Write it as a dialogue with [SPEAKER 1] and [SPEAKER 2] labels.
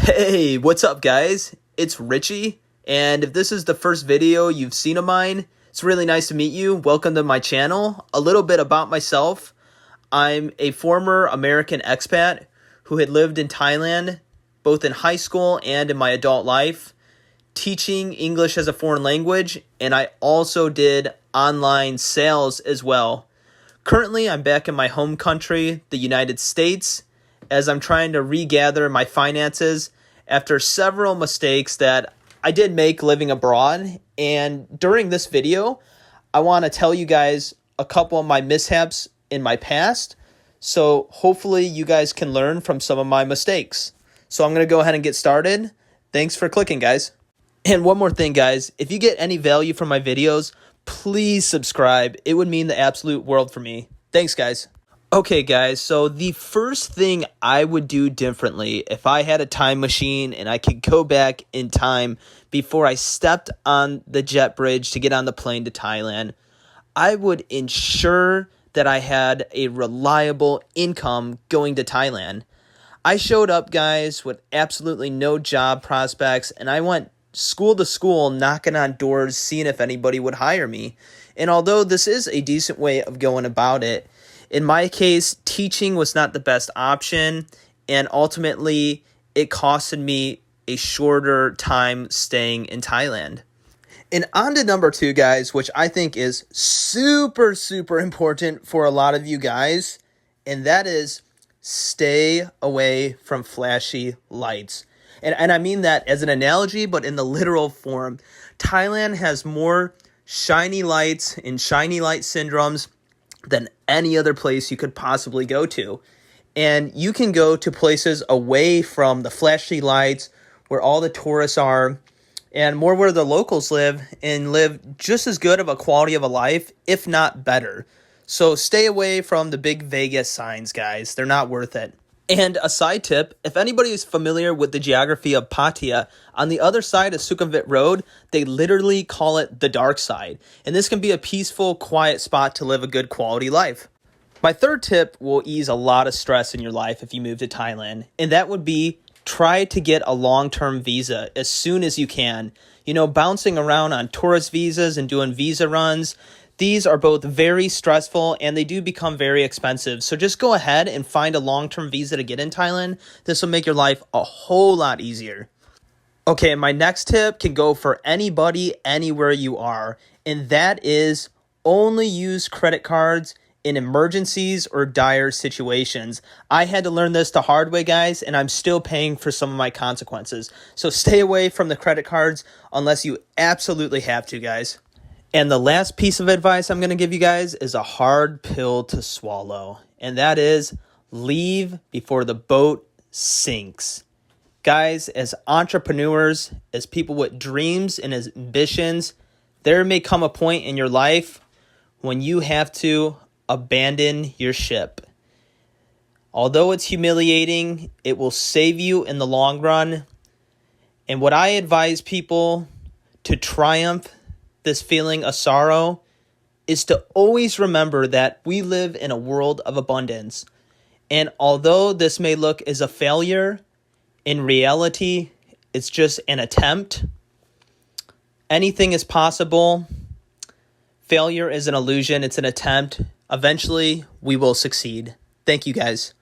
[SPEAKER 1] Hey, what's up guys? It's Richie, and if this is the first video you've seen of mine, it's really nice to meet you. Welcome to my channel. A little bit about myself. I'm a former American expat who had lived in Thailand, both in high school and in my adult life, teaching English as a foreign language, and I also did online sales as well. Currently, I'm back in my home country, the United States, as I'm trying to regather my finances after several mistakes that I did make living abroad. And during this video, I want to tell you guys a couple of my mishaps in my past. So hopefully you guys can learn from some of my mistakes. So I'm going to go ahead and get started. Thanks for clicking, guys. And one more thing, guys, if you get any value from my videos, please subscribe. It would mean the absolute world for me. Thanks, guys. Okay, guys, so the first thing I would do differently if I had a time machine and I could go back in time before I stepped on the jet bridge to get on the plane to Thailand, I would ensure that I had a reliable income going to Thailand. I showed up, guys, with absolutely no job prospects, and I went school to school, knocking on doors, seeing if anybody would hire me. And although this is a decent way of going about it, in my case, teaching was not the best option, and ultimately, it costed me a shorter time staying in Thailand. And on to number 2, guys, which I think is super, super important for a lot of you guys, and that is stay away from flashy lights. And I mean that as an analogy, but in the literal form. Thailand has more shiny lights and shiny light syndromes than any other place you could possibly go to. And you can go to places away from the flashy lights where all the tourists are and more where the locals live and live just as good of a quality of a life, if not better. So stay away from the big Vegas signs, guys. They're not worth it. And a side tip, if anybody is familiar with the geography of Pattaya, on the other side of Sukhumvit Road, they literally call it the dark side. And this can be a peaceful, quiet spot to live a good quality life. My third tip will ease a lot of stress in your life if you move to Thailand, and that would be try to get a long-term visa as soon as you can. You know, bouncing around on tourist visas and doing visa runs, these are both very stressful and they do become very expensive. So just go ahead and find a long-term visa to get in Thailand. This will make your life a whole lot easier. Okay, my next tip can go for anybody, anywhere you are. And that is only use credit cards in emergencies or dire situations. I had to learn this the hard way, guys, and I'm still paying for some of my consequences. So stay away from the credit cards unless you absolutely have to, guys. And the last piece of advice I'm going to give you guys is a hard pill to swallow. And that is leave before the boat sinks. Guys, as entrepreneurs, as people with dreams and ambitions, there may come a point in your life when you have to abandon your ship. Although it's humiliating, it will save you in the long run. And what I advise people to triumph this feeling of sorrow is to always remember that we live in a world of abundance. And although this may look as a failure, in reality, it's just an attempt. Anything is possible. Failure is an illusion. It's an attempt. Eventually, we will succeed. Thank you, guys.